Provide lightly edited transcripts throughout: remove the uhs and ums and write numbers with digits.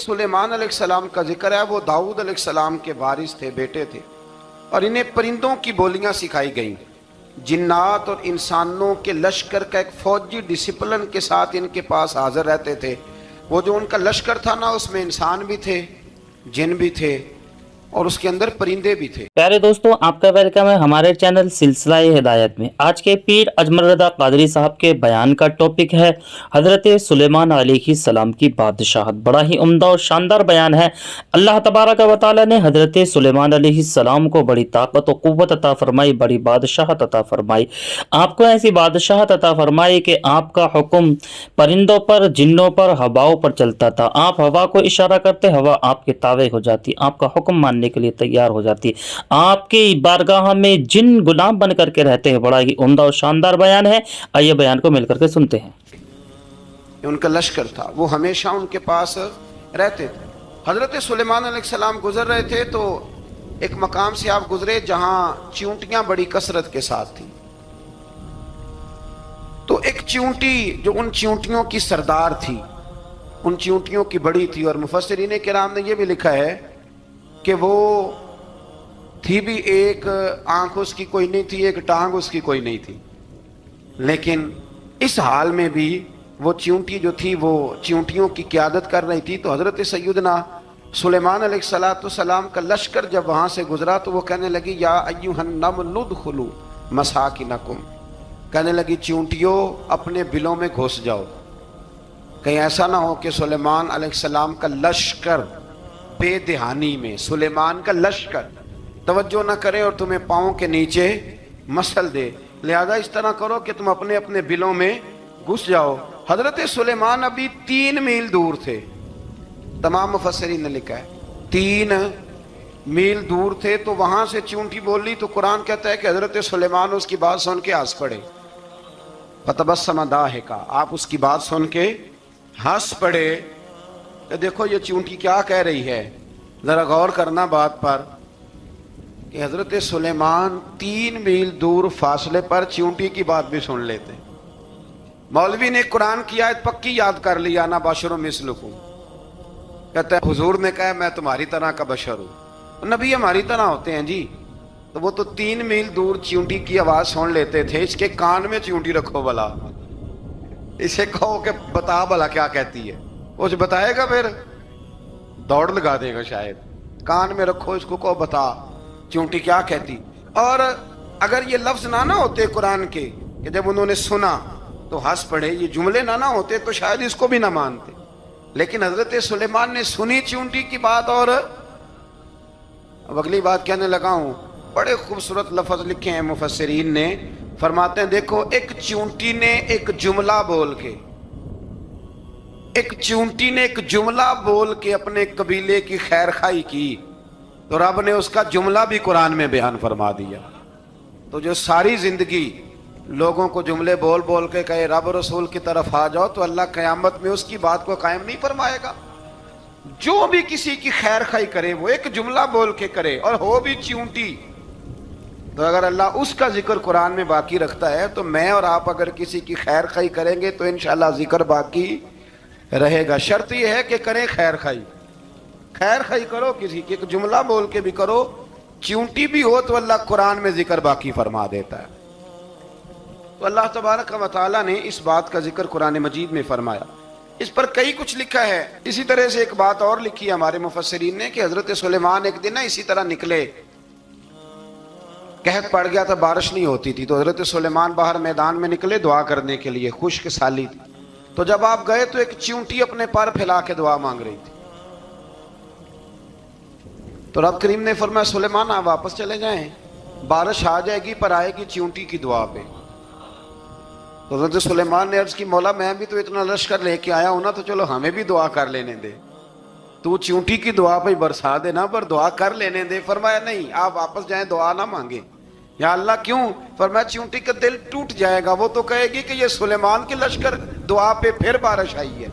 सुलेमान अलैहिस्सलाम का जिक्र है, वो दाऊद अलैहिस्सलाम के वारिस थे, बेटे थे, और इन्हें परिंदों की बोलियां सिखाई गईं। जिन्नात और इंसानों के लश्कर का एक फौजी डिसिप्लिन के साथ इनके पास हाजिर रहते थे। वो जो उनका लश्कर था ना, उसमें इंसान भी थे, जिन भी थे, और उसके अंदर परिंदे भी थे। प्यारे दोस्तों, आपका वेलकम है हमारे चैनल सिलसिला हिदायत में। आज के पीर अजमल रज़ा कादरी साहब के बयान का टॉपिक है हज़रत सुलेमान अलैहिस्सलाम की बादशाहत। बड़ा ही उम्दा और शानदार बयान है। अल्लाह तबारक व तआला ने हज़रत सुलेमान अलैहिस्सलाम को बड़ी ताकत और क़ुव्वत अता फरमाई, बड़ी बादशाहत अता फरमाई। आपको ऐसी बादशाहत अता फरमाई कि आपका हुक्म परिंदों पर, जिन्नों पर, हवाओं पर चलता था। आप हवा को इशारा करते, हवा आपके तावे हो जाती, आपका हुक्म मानने के लिए तैयार हो जाती। आपकी बारगाह में जिन गुलाम बन करके रहते हैं। बड़ा ही उम्दा और शानदार बयान है। आइए बयान को मिलकर के सुनते हैं। उनका लश्कर था, वो हमेशा उनके पास रहते थे। हजरत सुलेमान अलैहिस्सलाम गुजर रहे थे तो एक मकाम से आप गुजरे जहां चींटियां बड़ी कसरत के साथ थी। तो एक चींटी जो उन चींटियों की सरदार थी, उन चींटियों की बड़ी थी, और मुफस्सिरीन किराम ने यह भी लिखा है कि वो थी भी, एक आंख उसकी कोई नहीं थी, एक टांग उसकी कोई नहीं थी, लेकिन इस हाल में भी वो चींटी जो थी वो चींटियों की क़यादत कर रही थी। तो हज़रत सैयदना सुलेमान अलैहिस्सलाम का लश्कर जब वहाँ से गुजरा तो वो कहने लगी, या अय्युहन नमल उदखुलू मसाकिनकुम, कहने लगी चींटियों अपने बिलों में घुस जाओ, कहीं ऐसा ना हो कि सुलेमान अलैहिस्सलाम का लश्कर बेदहानी में, सुलेमान का लश्कर तवज्जो न करे और तुम्हें पाँव के नीचे मसल दे, लिहाजा इस तरह करो कि तुम अपने अपने बिलों में घुस जाओ। हजरत सुलेमान अभी 3 मील दूर थे। तमाम मुफस्सिरीन ने लिखा है 3 मील दूर थे। तो वहां से चींटी बोली तो कुरान कहता है कि हजरत सुलेमान उसकी बात सुन के हंस पड़े। फतबस्सम दाहिका, आप उसकी बात सुन के हंस पड़े। तो देखो ये चींटी क्या कह रही है, जरा गौर करना बात पर कि हजरत सुलेमान 3 मील दूर फासले पर चींटी की बात भी सुन लेते। मौलवी ने कुरान की आयत पक्की याद कर लिया, ना बशरुम मिसलुकुम, कहता है हुजूर ने कहा मैं तुम्हारी तरह का बशर हूं, नबी हमारी तरह होते हैं जी। तो वो तो 3 मील दूर चींटी की आवाज सुन लेते थे। इसके कान में चींटी रखो भला, इसे कहो कि बता भला क्या कहती है, वो जो बताएगा फिर दौड़ लगा देगा शायद। कान में रखो इसको, कहो बता चींटी क्या कहती। और अगर ये लफ्ज ना होते कुरान के कि जब उन्होंने सुना तो हंस पड़े, ये जुमले ना होते तो शायद इसको भी ना मानते। लेकिन हजरत सुलेमान ने सुनी चींटी की बात। और अब अगली बात कहने लगा हूं, बड़े खूबसूरत लफ्ज लिखे हैं मुफस्सिरीन ने, फरमाते हैं देखो एक चींटी ने एक जुमला बोल के, एक चींटी ने एक जुमला बोल के अपने कबीले की खैर खाई की, तो रब ने उसका जुमला भी कुरान में बयान फरमा दिया। तो जो सारी जिंदगी लोगों को जुमले बोल बोल के कहे रब रसूल की तरफ आ जाओ, तो अल्लाह क़यामत में उसकी बात को कायम नहीं फरमाएगा। जो भी किसी की खैर खाई करे वो एक जुमला बोल के करे, और हो भी चींटी, तो अगर अल्लाह उसका जिक्र कुरान में बाकी रखता है तो मैं और आप अगर किसी की खैर खाई करेंगे तो इंशाल्लाह जिक्र बाकी रहेगा। शर्त यह है कि करें खैर खाई, खैर खाई करो किसी की, एक जुमला बोल के भी करो, चींटी भी हो तो अल्लाह कुरान में जिक्र बाकी फरमा देता है। तो अल्लाह तबारक व तआला ने इस बात का जिक्र कुरान मजीद में फरमाया। इस पर कई कुछ लिखा है। इसी तरह से एक बात और लिखी है हमारे मुफस्सिरीन ने कि हजरत सुलेमान एक दिन ना इसी तरह निकले, कहत पड़ गया था, बारिश नहीं होती थी, तो हजरत सुलेमान बाहर मैदान में निकले दुआ करने के लिए, खुश्क साली थी। तो जब आप गए तो एक चींटी अपने पर फैला के दुआ मांग रही थी। तो रब करीम ने फरमाया सुलेमान आप वापस चले जाएं, बारिश आ जाएगी पर आएगी चींटी की दुआ पे। तो हज़रत सुलेमान ने अर्ज की, मौला मैं भी तो इतना लश्कर लेके आया हूं ना, तो चलो हमें भी दुआ कर लेने दे, तू चींटी की दुआ पे बरसा देना पर दुआ कर लेने दे। फरमाया नहीं आप वापस जाएं, दुआ ना मांगे। या अल्लाह क्यों? फरमाया चींटी का दिल टूट जाएगा, वो तो कहेगी कि ये सुलेमान के लश्कर दुआ पे फिर बारिश आई है।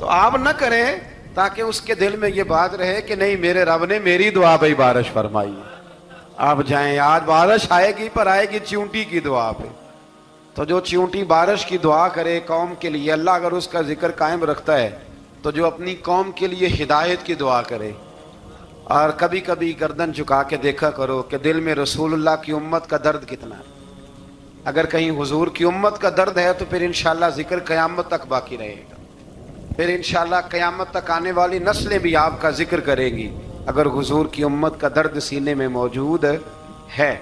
तो आप न करें ताकि उसके दिल में ये बात रहे कि नहीं मेरे रब ने मेरी दुआ पे बारिश फरमाई। आप जाएं, आज बारिश आएगी पर आएगी चींटी की दुआ पे। तो जो चींटी बारिश की दुआ करे कौम के लिए, अल्लाह अगर उसका जिक्र कायम रखता है تو جو اپنی قوم کے لیے ہدایت کی دعا کرے اور کبھی کبھی گردن جھکا کے دیکھا کرو کہ دل میں رسول اللہ کی امت کا درد کتنا ہے. اگر کہیں حضور کی امت کا درد ہے تو پھر انشاءاللہ ذکر قیامت تک باقی رہے گا. پھر انشاءاللہ قیامت تک آنے والی نسلیں بھی آپ کا ذکر کریں گی اگر حضور کی امت کا درد سینے میں موجود ہے.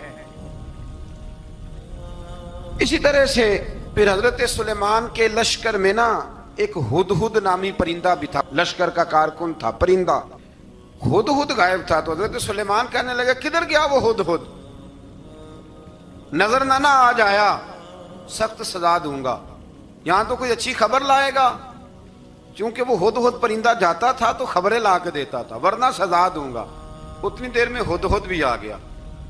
اسی طرح سے پھر حضرت سلیمان کے لشکر میں نا ایک ہدہد نامی پرندہ بھی تھا. لشکر کا کارکن تھا پرندہ. ہدہد غائب تھا تو حضرت سلیمان کہنے لگا کدھر گیا وہ ہدہد؟ نظر نہ آ جایا سخت سزا دوں گا. یہاں تو کوئی اچھی خبر لائے گا. چونکہ وہ ہدہد پرندہ جاتا تھا تو خبریں لا کے دیتا تھا ورنہ سزا دوں گا. اتنی دیر میں ہدہد بھی آ گیا.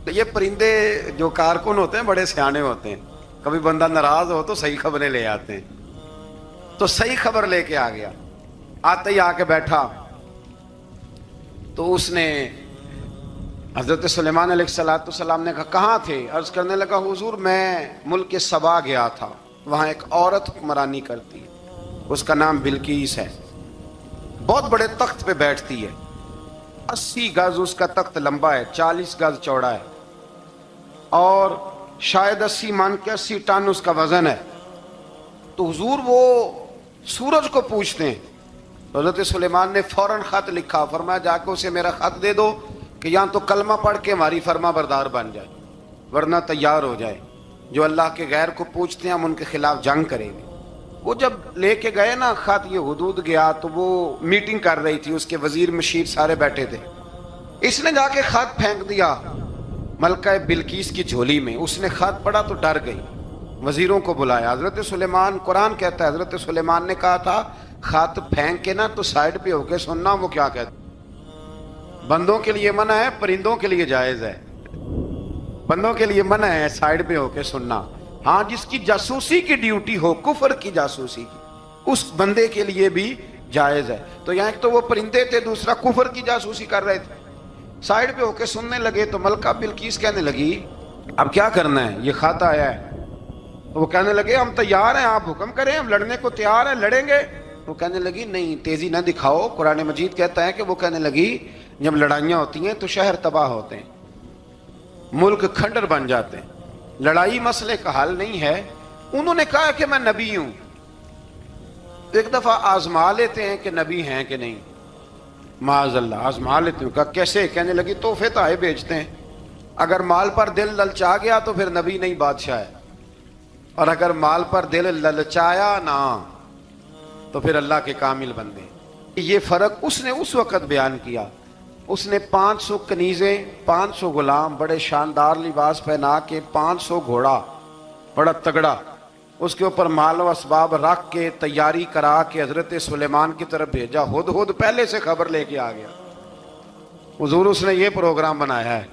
تو یہ پرندے جو کارکن ہوتے ہیں بڑے سیانے ہوتے ہیں. کبھی بندہ ناراض ہو تو صحیح خبریں لے آتے ہیں. تو صحیح خبر لے کے آ گیا. آتے ہی آ کے بیٹھا تو اس نے حضرت سلیمان علیہ السلام نے کہا کہاں تھے؟ عرض کرنے لگا حضور میں ملک سبا گیا تھا. وہاں ایک عورت حکمرانی کرتی ہے, اس کا نام بلقیس ہے. بہت بڑے تخت پہ بیٹھتی ہے. 80 گز اس کا تخت لمبا ہے, 40 گز چوڑا ہے, اور شاید 80 من کے 80 ٹن اس کا وزن ہے. تو حضور وہ سورج کو پوچھتے ہیں. حضرت سلیمان نے فوراً خط لکھا, فرمایا جا کے اسے میرا خط دے دو کہ یہاں تو کلمہ پڑھ کے ہماری فرما بردار بن جائے ورنہ تیار ہو جائے. جو اللہ کے غیر کو پوچھتے ہیں ہم ان کے خلاف جنگ کریں گے. وہ جب لے کے گئے نا خط, یہ حدود گیا تو وہ میٹنگ کر رہی تھی, اس کے وزیر مشیر سارے بیٹھے تھے. اس نے جا کے خط پھینک دیا ملکہ بلقیس کی جھولی میں. اس نے خط پڑھا تو ڈر گئی. وزیروں کو بلایا. حضرت سلیمان, قرآن کہتا ہے حضرت سلیمان نے کہا تھا خط پھینک کے نا تو سائڈ پہ ہو کے سننا وہ کیا کہتا. بندوں کے لیے منع ہے, پرندوں کے لیے جائز ہے. بندوں کے لیے منع ہے سائڈ پہ ہو کے سننا. ہاں جس کی جاسوسی کی ڈیوٹی ہو, کفر کی جاسوسی کی, اس بندے کے لیے بھی جائز ہے. تو یہاں ایک تو وہ پرندے تھے, دوسرا کفر کی جاسوسی کر رہے تھے. سائڈ پہ ہو کے سننے لگے تو ملکہ بلقیس کہنے لگی اب کیا کرنا ہے, یہ خط آیا ہے. تو وہ کہنے لگے ہم تیار ہیں, آپ حکم کریں, ہم لڑنے کو تیار ہیں, لڑیں گے. وہ کہنے لگی نہیں تیزی نہ دکھاؤ. قرآن مجید کہتا ہے کہ وہ کہنے لگی جب لڑائیاں ہوتی ہیں تو شہر تباہ ہوتے ہیں, ملک کھنڈر بن جاتے ہیں. لڑائی مسئلے کا حل نہیں ہے. انہوں نے کہا کہ میں نبی ہوں. ایک دفعہ آزما لیتے ہیں کہ نبی ہیں کہ نہیں. معاذ اللہ آزما لیتے ہیں. کہا کیسے؟ کہنے لگی تحفے تائے بیچتے ہیں. اگر مال پر دل للچا گیا تو پھر نبی نہیں بادشاہ ہے, اور اگر مال پر دل للچایا نہ تو پھر اللہ کے کامل بندے. یہ فرق اس نے اس وقت بیان کیا. اس نے 500 کنیزیں, 500 غلام, بڑے شاندار لباس پہنا کے, 500 گھوڑا بڑا تگڑا, اس کے اوپر مال و اسباب رکھ کے تیاری کرا کے حضرت سلیمان کی طرف بھیجا. ہدہد پہلے سے خبر لے کے آ گیا. حضور اس نے یہ پروگرام بنایا ہے.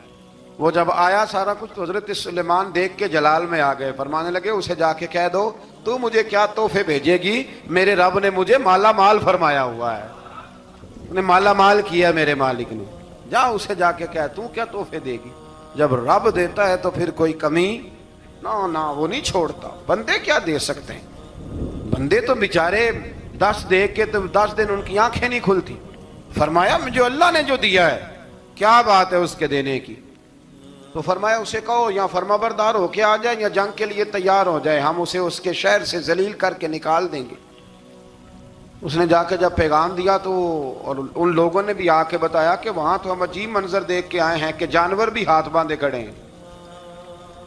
وہ جب آیا سارا کچھ تو حضرت سلیمان دیکھ کے جلال میں آ گئے. فرمانے لگے اسے جا کے کہہ دو تو مجھے کیا تحفے بھیجے گی, میرے رب نے مجھے مالا مال فرمایا ہوا ہے, نے مالا مال کیا میرے مالک نے. جا اسے جا کے کہہ تو کیا تحفے دے گی. جب رب دیتا ہے تو پھر کوئی کمی نہ وہ نہیں چھوڑتا. بندے کیا دے سکتے ہیں, بندے تو بیچارے 10 دے کے تو 10 دن ان کی آنکھیں نہیں کھلتی. فرمایا جو اللہ نے جو دیا ہے کیا بات ہے اس کے دینے کی. تو فرمایا اسے کہو یا فرما بردار ہو کے آ جائے یا جنگ کے لیے تیار ہو جائے, ہم اسے اس کے شہر سے ذلیل کر کے نکال دیں گے. اس نے جا کے جب پیغام دیا تو اور ان لوگوں نے بھی آ کے بتایا کہ وہاں تو ہم عجیب منظر دیکھ کے آئے ہیں کہ جانور بھی ہاتھ باندھے کھڑے ہیں,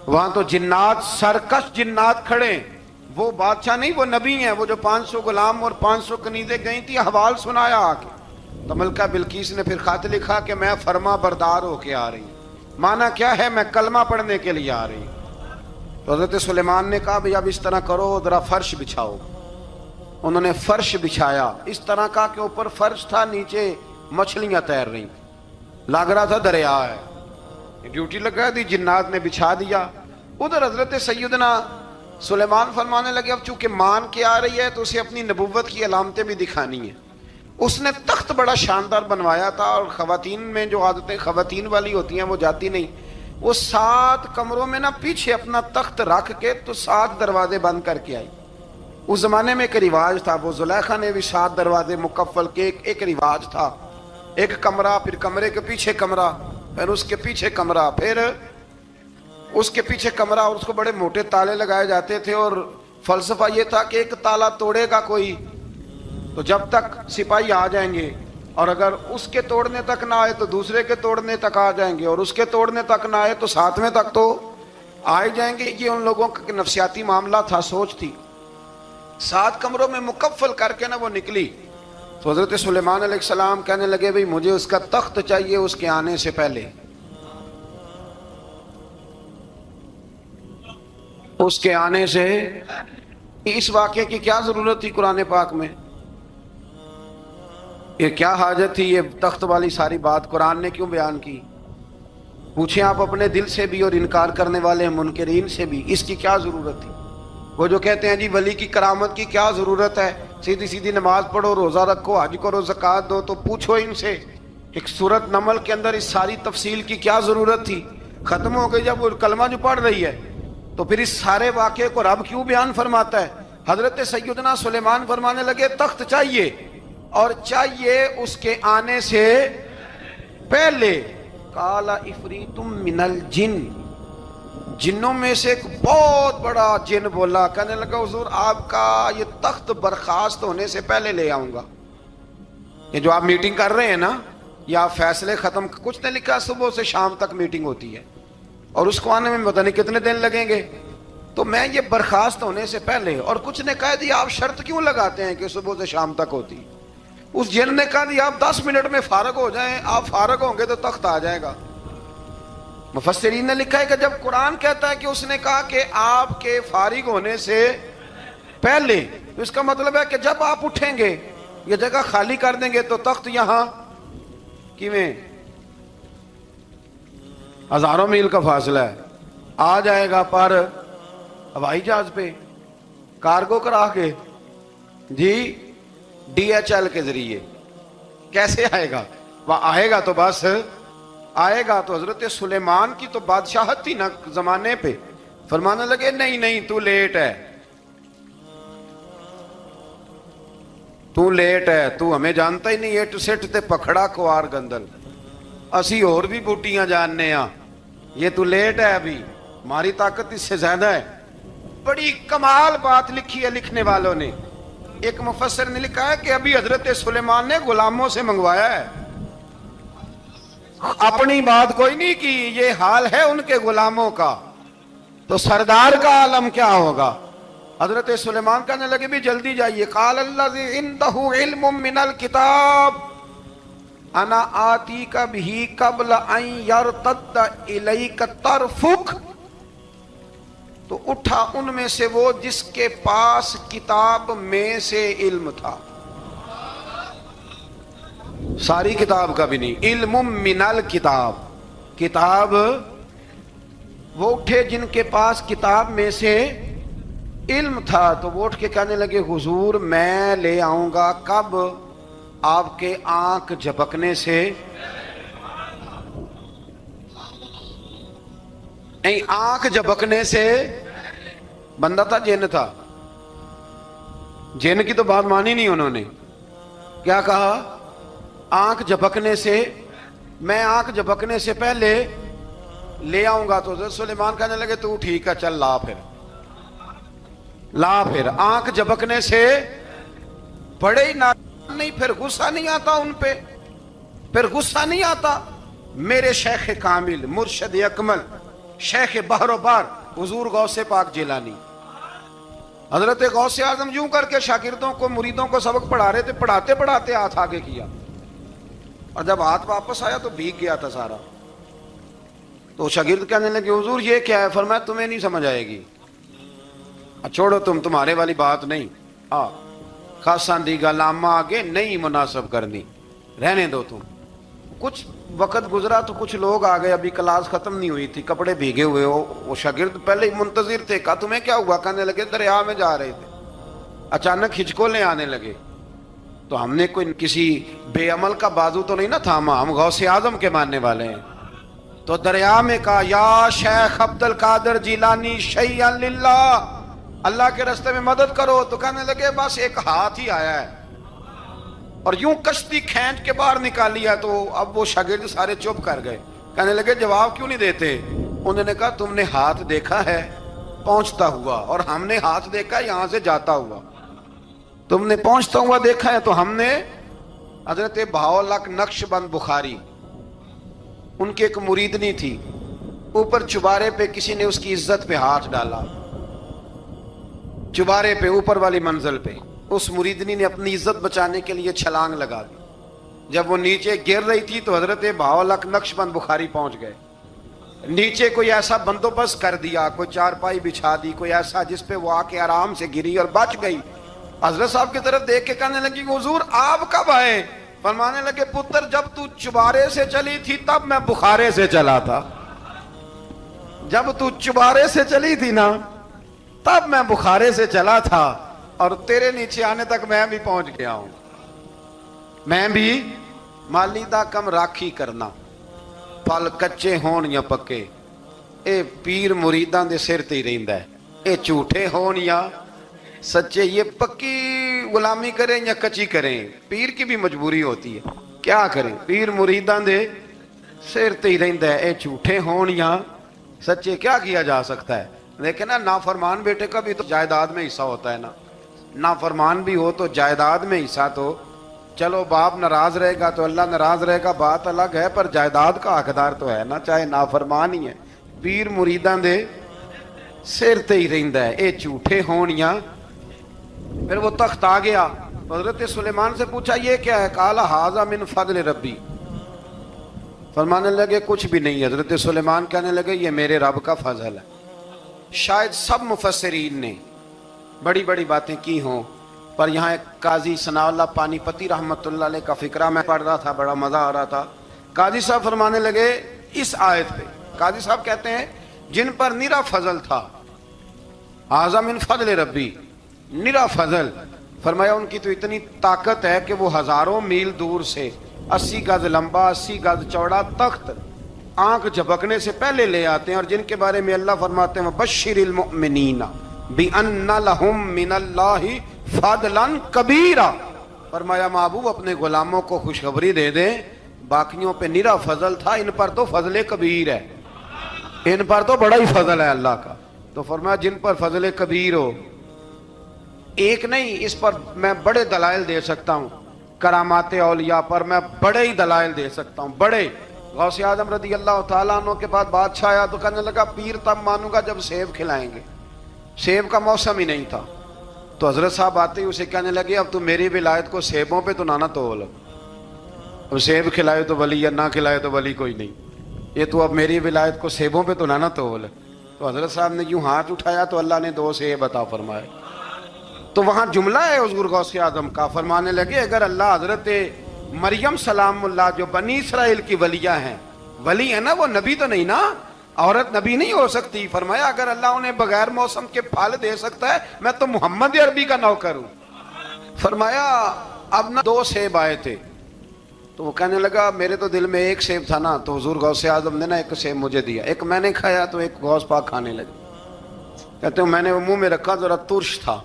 وہاں تو جنات, سرکش جنات کھڑے. وہ بادشاہ نہیں, وہ نبی ہیں. وہ جو 500 غلام اور 500 کنیزیں گئی تھی, حوال سنایا آ کے. تو ملکہ بلقیس نے پھر خط لکھا کہ میں فرما بردار ہو کے آ رہی ہوں. مانا کیا ہے, میں کلمہ پڑھنے کے لیے آ رہی ہوں. تو حضرت سلیمان نے کہا بھئی اب اس طرح کرو, ذرا فرش بچھاؤ. انہوں نے فرش بچھایا اس طرح کا کہ اوپر فرش تھا, نیچے مچھلیاں تیر رہی, لگ رہا تھا دریا ہے. ڈیوٹی لگا دی, جنات نے بچھا دیا. ادھر حضرت سیدنا سلیمان فرمانے لگے اب چونکہ مان کے آ رہی ہے تو اسے اپنی نبوت کی علامتیں بھی دکھانی ہیں. اس نے تخت بڑا شاندار بنوایا تھا, اور خواتین میں جو عادتیں خواتین والی ہوتی ہیں وہ جاتی نہیں. وہ 7 کمروں میں نا پیچھے اپنا تخت رکھ کے تو 7 دروازے بند کر کے آئی. उस जमाने में एक रिवाज था, वो जुलेखा ने भी 7 दरवाजे मुकफ्फल के एक रिवाज था। एक कमरा, फिर कमरे के पीछे कमरा, फिर उसके पीछे कमरा, फिर उसके पीछे कमरा, और उसको बड़े मोटे ताले लगाए जाते थे। और फलसफा ये था कि एक ताला तोड़ेगा कोई तो जब तक सिपाही आ जाएंगे, और अगर उसके तोड़ने तक ना आए तो दूसरे के तोड़ने तक आ जाएंगे, और उसके तोड़ने तक ना आए तो 7वें तक तो आ ही जाएंगे। ये उन लोगों का नफसियाती मामला था, सोच थी। 7 कमरों में मुकफ्फल करके ना वो निकली तो हजरत सुलेमान अलैहिस्सलाम कहने लगे, भाई मुझे उसका तख्त चाहिए उसके आने से पहले। उसके आने से इस वाक़े की क्या जरूरत थी कुरान पाक में? ये क्या हाजत थी ये तख्त वाली सारी बात कुरान ने क्यों बयान की? पूछें आप अपने दिल से भी और इनकार करने वाले मुनकरीन से भी, इसकी क्या जरूरत थी? वो जो कहते हैं जी वली की करामत की क्या जरूरत है, सीधी सीधी नमाज पढ़ो, रोजा रखो, हज करो, ज़कात दो, तो पूछो इनसे एक सूरत नमल के अंदर इस सारी तफसील की क्या जरूरत थी? खत्म हो गई जब वो कलमा जो पढ़ रही है, तो फिर इस सारे वाक़े को रब क्यों बयान फरमाता है? हजरत सैयदना सुलेमान फरमाने लगे तख्त चाहिए, और चाहिए उसके आने से पहले। काला इफरीतुम मिनल जिन, जिन्नों में से एक बहुत बड़ा जिन बोला, कहने लगा हुजूर आपका ये तख्त बर्खास्त होने से पहले ले आऊंगा। ये जो आप मीटिंग कर रहे हैं ना, या आप फैसले खत्म, कुछ ने लिखा सुबह से शाम तक मीटिंग होती है और उसको आने में पता नहीं कितने दिन लगेंगे, तो मैं ये बर्खास्त होने से पहले। और कुछ ने कह दिया आप शर्त क्यों लगाते हैं कि सुबह से शाम तक होती? उस जिन ने कहा दिया आप 10 मिनट में फारग हो जाएं, आप फारग होंगे तो तख्त आ जाएगा। मुफस्सिरीन ने लिखा है कि जब कुरान कहता है कि उसने कहा कि आपके फारिग होने से पहले, तो इसका मतलब है कि जब आप उठेंगे, ये जगह खाली कर देंगे तो तख्त यहां किवें हजारों मील का फासला है, आ जाएगा। पर हवाई जहाज पे कार्गो करा के जी DHL के जरिए कैसे आएगा? वह आएगा तो बस आएगा। तो हजरत सुलेमान की तो बादशाहत थी ना जमाने पे, फरमाने लगे नहीं नहीं तू लेट है, तू लेट है, तू हमें जानता ही नहीं। एट सेट ते पखड़ा कुआर गंदल, असी और भी बूटियां जानने आ, ये तू लेट है, अभी हमारी ताकत इससे ज्यादा है। बड़ी कमाल बात लिखी है लिखने वालों ने। एक मुफस्सिर ने लिखा है कि अभी हजरत सुलेमान ने गुलामों से मंगवाया है, अपनी बात कोई नहीं की। ये हाल है उनके गुलामों का, तो सरदार का आलम क्या होगा? हजरत सुलेमान कहने लगे भी जल्दी जाइए। काल अल्लज़ी इंदहु इल्मुम मिनल किताब अना आती का भी कबल अन यरतद्द इलैका तरफुक। तो उठा उनमें से वो जिसके पास किताब में से इल्म था, सारी किताब का भी नहीं, इल्मुम मिनल किताब, किताब। वो उठे जिनके पास किताब में से इल्म था, तो वो उठ के कहने लगे हुजूर मैं ले आऊंगा। कब? आपके आंख झपकने से नहीं, आंख झपकने से। बंदा था जिन था, जिन की तो बात मानी नहीं उन्होंने। क्या कहा? आंख झपकने से, मैं आंख झपकने से पहले ले आऊंगा। तो हज़रत सुलेमान कहने लगे तू ठीक है चल ला, फिर ला। फिर आंख झपकने से बड़े ही ना, नहीं फिर गुस्सा नहीं आता उन पे, फिर गुस्सा नहीं आता। मेरे शेख कामिल मुर्शद अकमल शेख बहरोबार हुजूर गौसे पाक जिलानी, हजरत गौसे आजम यूं करके शागिर्दों को, मुरीदों को सबक पढ़ा रहे थे, पढ़ाते पढ़ाते हाथ आगे किया, और जब हाथ वापस आया तो भीग गया था सारा। तो शागिर्द कहने लगे हुजूर ये क्या है? फरमाया तुम्हें नहीं समझ आएगी, छोड़ो तुम्हारे वाली बात नहीं। खासा दी गलामा आगे नहीं मुनासब करनी, रहने दो तुम। कुछ वक्त गुजरा तो कुछ लोग आ गए, अभी क्लास खत्म नहीं हुई थी, कपड़े भीगे हुए हो। वो शागिर्द पहले ही मुंतजिर थे। कहा तुम्हें क्या हुआ? कहने लगे दरिया में जा रहे थे, अचानक हिचकोले आने लगे। तो हमने कोई किसी बेअमल का बाजू तो नहीं ना थामा, हम गौसे आजम के मानने वाले हैं। तो दरिया में कहा या शेख अब्दुल कादिर जिलानी शैय्यन लिल्लाह, اللہ کے راستے میں مدد کرو, تو کہنے لگے بس ایک ہاتھ ہی آیا ہے, اور یوں کشتی کھینچ کے باہر نکالی ہے. تو اب وہ شاگرد سارے چپ کر گئے, کہنے لگے جواب کیوں نہیں دیتے؟ انہوں نے کہا تم نے ہاتھ دیکھا ہے پہنچتا ہوا, اور ہم نے ہاتھ دیکھا یہاں سے جاتا ہوا. تم نے پہنچتا ہوا دیکھا ہے, تو ہم نے حضرت بہاؤالحق نقشبند بخاری, ان کی ایک مریدنی تھی, اوپر چبارے پہ کسی نے اس کی عزت پہ ہاتھ ڈالا, چبارے پہ اوپر والی منزل پہ. اس مریدنی نے اپنی عزت بچانے کے لیے چھلانگ لگا دی. جب وہ نیچے گر رہی تھی تو حضرت بہاؤالحق نقشبند بخاری پہنچ گئے. نیچے کوئی ایسا بندوبست کر دیا, کوئی چارپائی بچھا دی, کوئی ایسا جس پہ وہ آ کے آرام سے گری اور بچ گئی. حضرت صاحب کی طرف دیکھ کے کہنے لگی حضور آپ کب آئے؟ فرمانے لگے پتر جب تو چبارے سے چلی تھی تب میں بخارے سے چلا تھا. جب تو چبارے سے چلی تھی نا تب میں بخارے سے چلا تھا, اور تیرے نیچے آنے تک میں بھی پہنچ گیا ہوں. میں بھی مالیدہ کم راکھی کرنا, پھل کچے ہون یا پکے, اے پیر مریداں دے سر تے ہی رہندا ہے. اے جھوٹے ہون یا سچے, یہ پکی غلامی کریں یا کچی کریں, پیر کی بھی مجبوری ہوتی ہے, کیا کریں, پیر مریداں دے سر تے ہی رہندا ہے. اے جھوٹے ہون یا سچے, کیا کیا جا سکتا ہے. لیکن نا نافرمان بیٹے کا بھی تو جائیداد میں حصہ ہوتا ہے نا, نافرمان بھی ہو تو جائیداد میں حصہ, تو چلو باپ ناراض رہے گا تو اللہ ناراض رہے گا, بات الگ ہے, پر جائیداد کا حقدار تو ہے نا, چاہے نافرمان ہی ہے. پیر مریداں دے سر تے ہی رہندا ہے, اے جھوٹے ہون یا. پھر وہ تخت آ گیا, حضرت سلیمان سے پوچھا یہ کیا ہے؟ قال ھذا من فضل ربی. فرمانے لگے کچھ بھی نہیں. حضرت سلیمان کہنے لگے یہ میرے رب کا فضل ہے. شاید سب مفسرین نے بڑی بڑی باتیں کی ہوں, پر یہاں ایک قاضی ثناء اللہ پانی پتی رحمت اللہ علیہ کا فقرہ میں پڑھ رہا تھا, بڑا مزہ آ رہا تھا. قاضی صاحب فرمانے لگے اس آیت پہ, قاضی صاحب کہتے ہیں جن پر نرا فضل تھا, ھذا من فضل ربی, نرا فضل. فرمایا ان کی تو اتنی طاقت ہے کہ وہ ہزاروں میل دور سے 80 گز لمبا 80 گز چوڑا تخت آنکھ جھپکنے سے پہلے لے آتے ہیں, اور جن کے بارے میں اللہ فرماتے ہیں بشر المؤمنین بِأَنَّ لَهُم مِّنَ اللَّهِ فَضْلًا كَبِيرًا. فرمایا محبوب اپنے غلاموں کو خوشخبری دے دیں, باقیوں پہ نرا فضل تھا, ان پر تو فضل کبیر ہے, ان پر تو بڑا ہی فضل ہے اللہ کا. تو فرمایا جن پر فضل کبیر ہو, ایک نہیں, اس پر میں بڑے دلائل دے سکتا ہوں, کرامات اولیاء پر میں بڑے ہی دلائل دے سکتا ہوں, بڑے. غوث اعظم رضی اللہ تعالیٰ عنہ کے بعد بادشاہ آیا تو کہنے لگا پیر تب مانوں گا جب سیب کھلائیں گے. سیب کا موسم ہی نہیں تھا. تو حضرت صاحب آتے ہی اسے کہنے لگے اب تو میری ولایت کو سیبوں پہ تو نہ تول, اب سیب کھلائے تو ولی, یا نہ کھلائے تو ولی کوئی نہیں, یہ تو اب میری ولایت کو سیبوں پہ تو نہ تول. تو حضرت صاحب نے یوں ہاتھ اٹھایا تو اللہ نے 2 سیب عطا فرمائے. تو وہاں جملہ ہے حضور غوث اعظم کا, فرمانے لگے اگر اللہ حضرت مریم سلام اللہ جو بنی اسرائیل کی ولیہ ہیں, ولی ہے نا, وہ نبی تو نہیں نا, عورت نبی نہیں ہو سکتی. فرمایا اگر اللہ انہیں بغیر موسم کے پھل دے سکتا ہے, میں تو محمد عربی کا نوکر ہوں. فرمایا اب نہ 2 سیب آئے تھے, تو وہ کہنے لگا میرے تو دل میں 1 سیب تھا نا. تو حضور غوث اعظم نے نا 1 سیب مجھے دیا, 1 میں نے کھایا تو 1 غوث پاک کھانے لگے. کہتے ہیں میں نے وہ منہ میں رکھا, ذرا ترش تھا,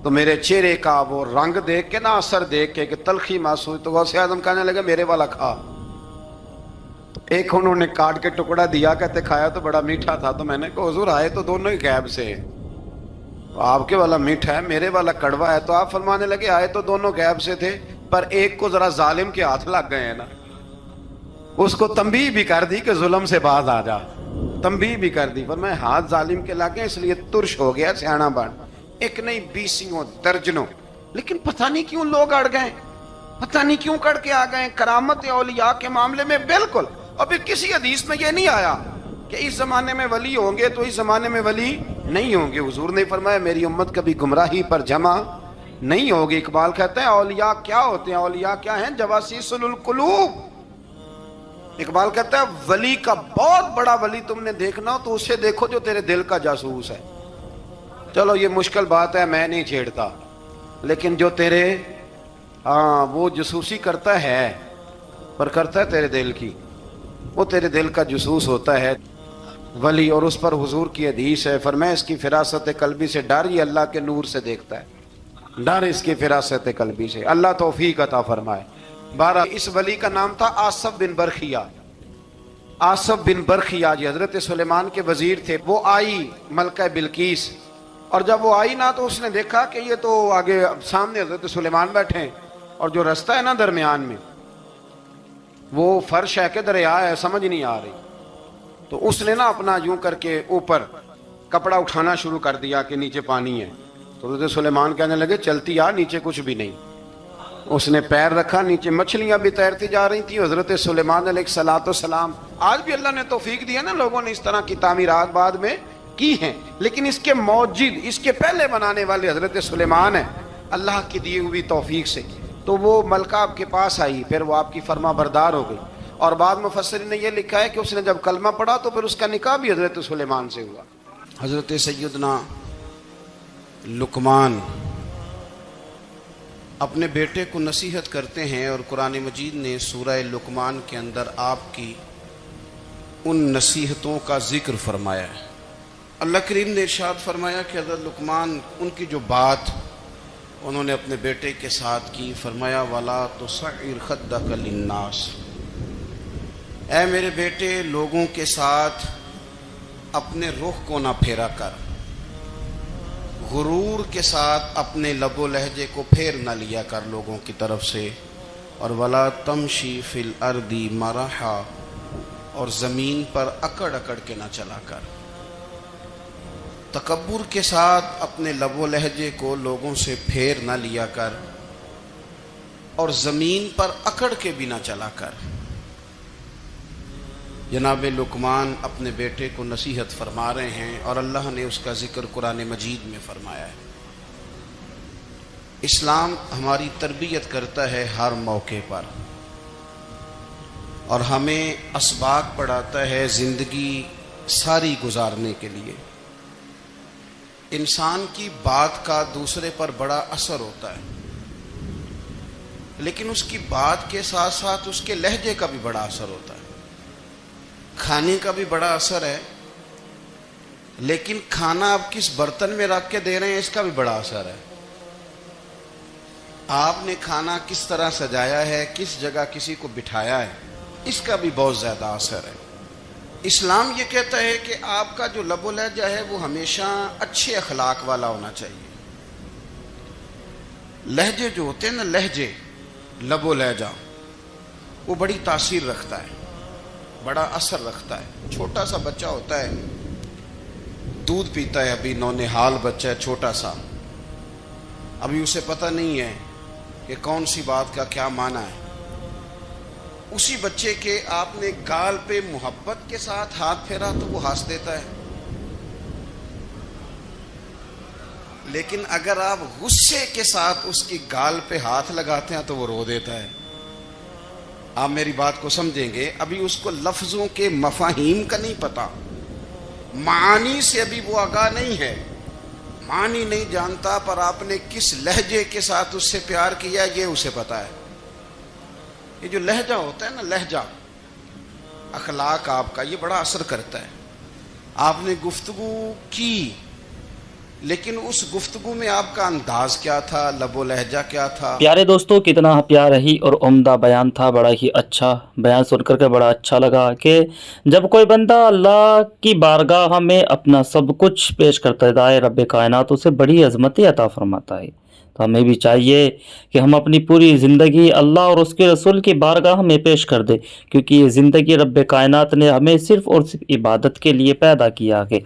تو میرے چہرے کا وہ رنگ دیکھ کے نا, اثر دیکھ کے کہ تلخی محسوس, تو غوث اعظم کہنے لگے میرے والا کھا. 1 انہوں نے کاٹ کے ٹکڑا دیا, کہتے کھایا تو بڑا میٹھا تھا. تو میں نے کہا حضور آئے تو دونوں ہی غیب سے, آپ کے والا میٹھا ہے, میرے والا کڑوا ہے. تو آپ فرمانے لگے آئے تو دونوں غیب سے تھے, پر ایک کو ذرا ظالم کے ہاتھ لگ گئے ہیں نا, اس کو تنبیہ بھی کر دی کہ ظلم سے باز آ جا, تنبیہ بھی کر دی. فرمایا ہاتھ ظالم کے لگے اس لیے ترش ہو گیا, سیانا بن. 1 نہیں 20 درجنوں, لیکن پتہ نہیں کیوں لوگ اڑ گئے, پتہ نہیں کیوں کڑ کے آ گئے کرامت اولیاء کے معاملے میں. بالکل ابھی کسی حدیث میں یہ نہیں آیا کہ اس زمانے میں ولی ہوں گے تو اس زمانے میں ولی نہیں ہوں گے. حضور نے فرمایا میری امت کبھی گمراہی پر جمع نہیں ہوگی. اقبال کہتے ہیں اولیاء کیا ہوتے ہیں, اولیاء کیا ہیں, جواسیس القلوب. اقبال کہتا ہے ولی کا بہت بڑا ولی تم نے دیکھنا ہو تو اسے دیکھو جو تیرے دل کا جاسوس ہے. چلو یہ مشکل بات ہے, میں نہیں چھیڑتا, لیکن جو تیرے وہ جاسوسی کرتا ہے, پر کرتا ہے تیرے دل کی, وہ تیرے دل کا جاسوس ہوتا ہے. वली, और उस पर हुजूर की हदीस है, फरमाया इसकी फिरासत कल्बी से डर, ये अल्लाह के नूर से देखता है, डर इसकी फिरासत कल्बी से, अल्लाह तौफीक अता फरमाए। 12 इस वली का नाम था आसफ बिन बरखिया। आसफ बिन बरखिया जी हजरत सुलेमान के वजीर थे। वो आई मलका बिल्कीस, और जब वो आई ना तो उसने देखा कि ये तो आगे सामने हजरत सुलेमान बैठे हैं, और जो रास्ता है ना दरमियान में वो फर्श है कि दरिया है समझ नहीं आ रही। तो उसने ना अपना यूं करके ऊपर कपड़ा उठाना शुरू कर दिया कि नीचे पानी है। तो हजरत सुलेमान कहने लगे चलती आ, नीचे कुछ भी नहीं। उसने पैर रखा, नीचे मछलियां भी तैरती जा रही थी। हजरत सुलेमान अलैहिस्सलाम, आज भी अल्लाह ने तौफीक दिया ना, लोगों ने इस तरह की तामीरात बाद में की हैं, लेकिन इसके मौजिद, इसके पहले बनाने वाले हजरत सुलेमान है अल्लाह की दी हुई तौफीक से। तो वो मलका आपके पास आई, फिर वो आपकी फर्मा बरदार हो गई। और बाद मुफस्सिरीन ने यह लिखा है कि उसने जब कलमा पढ़ा तो फिर उसका निकाह भी हजरत सुलेमान से हुआ। हजरत सैयदना लुकमान अपने बेटे को नसीहत करते हैं, और कुरान मजीद ने सूरह लुकमान के अंदर आपकी उन नसीहतों का जिक्र फरमाया है। अल्लाह करीम ने इरशाद फरमाया कि हजरत लुकमान, उनकी जो बात उन्होंने अपने बेटे के साथ की, फरमाया वाला तो सईर खद्दक लिन्नास, ऐ मेरे बेटे लोगों के साथ अपने रुख को ना फेरा कर, गुरूर के साथ अपने लबो लहजे को फेर ना लिया कर लोगों की तरफ से, और वला तमशी फिल अर्दी मरहा, और ज़मीन पर अकड़ अकड़ के ना चला कर। तकब्बुर के साथ अपने लबो लहजे को लोगों से फेर ना लिया कर, और ज़मीन पर अकड़ के भी ना चला कर। जनाब लुकमान अपने बेटे को नसीहत फरमा रहे हैं, और अल्लाह ने उसका जिक्र कुरान मजीद में फरमाया है। इस्लाम हमारी तरबियत करता है हर मौके पर, और हमें असबाक पढ़ाता है ज़िंदगी सारी गुजारने के लिए। इंसान की बात का दूसरे पर बड़ा असर होता है, लेकिन उसकी बात के साथ साथ उसके लहजे का भी बड़ा असर होता है। खाने का भी बड़ा असर है, लेकिन खाना आप किस बर्तन में रख के दे रहे हैं इसका भी बड़ा असर है। आपने खाना किस तरह सजाया है, किस जगह किसी को बिठाया है, इसका भी बहुत ज़्यादा असर है। इस्लाम ये कहता है कि आपका जो लबो लहजा है वो हमेशा अच्छे अखलाक वाला होना चाहिए। लहजे जो होते हैं ना, लहजे, लबो लहजा, वो बड़ी तासीर रखता है, बड़ा असर रखता है। छोटा सा बच्चा होता है, दूध पीता है, अभी नौनिहाल बच्चा है छोटा सा, अभी उसे पता नहीं है कि कौन सी बात का क्या माना है। उसी बच्चे के आपने गाल पे मोहब्बत के साथ हाथ फेरा तो वो हंस देता है, लेकिन अगर आप गुस्से के साथ उसकी गाल पे हाथ लगाते हैं तो वो रो देता है। आप मेरी बात को समझेंगे, अभी उसको लफ्जों के मफाहीम का नहीं पता, मानी से अभी वो आगाह नहीं है, मानी नहीं जानता, पर आपने किस लहजे के साथ उससे प्यार किया ये उसे पता है। ये जो लहजा होता है ना, लहजा, अखलाक आपका, ये बड़ा असर करता है। आपने गुफ्तगू की, लेकिन उस गुफ्तगू में आपका अंदाज क्या था, लबो लहजा क्या था। प्यारे दोस्तों, कितना प्यारा ही और उम्दा बयान था। बड़ा ही अच्छा बयान सुनकर के बड़ा अच्छा लगा कि जब कोई बंदा अल्लाह की बारगाह में अपना सब कुछ पेश करता है, रब कायनात उसे बड़ी अजमती अता फरमाता है। तो हमें भी चाहिए कि हम अपनी पूरी ज़िंदगी अल्लाह और उसके रसूल की बारगाह में पेश कर दें, क्योंकि ये ज़िंदगी रब कायनात ने हमें सिर्फ़ और सिर्फ इबादत के लिए पैदा किया है।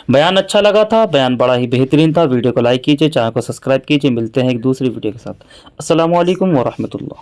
बयान अच्छा लगा था, बयान बड़ा ही बेहतरीन था। वीडियो को लाइक कीजिए, चैनल को सब्सक्राइब कीजिए। मिलते हैं एक दूसरी वीडियो के साथ। अस्सलामु अलैकुम व रहमतुल्लाह।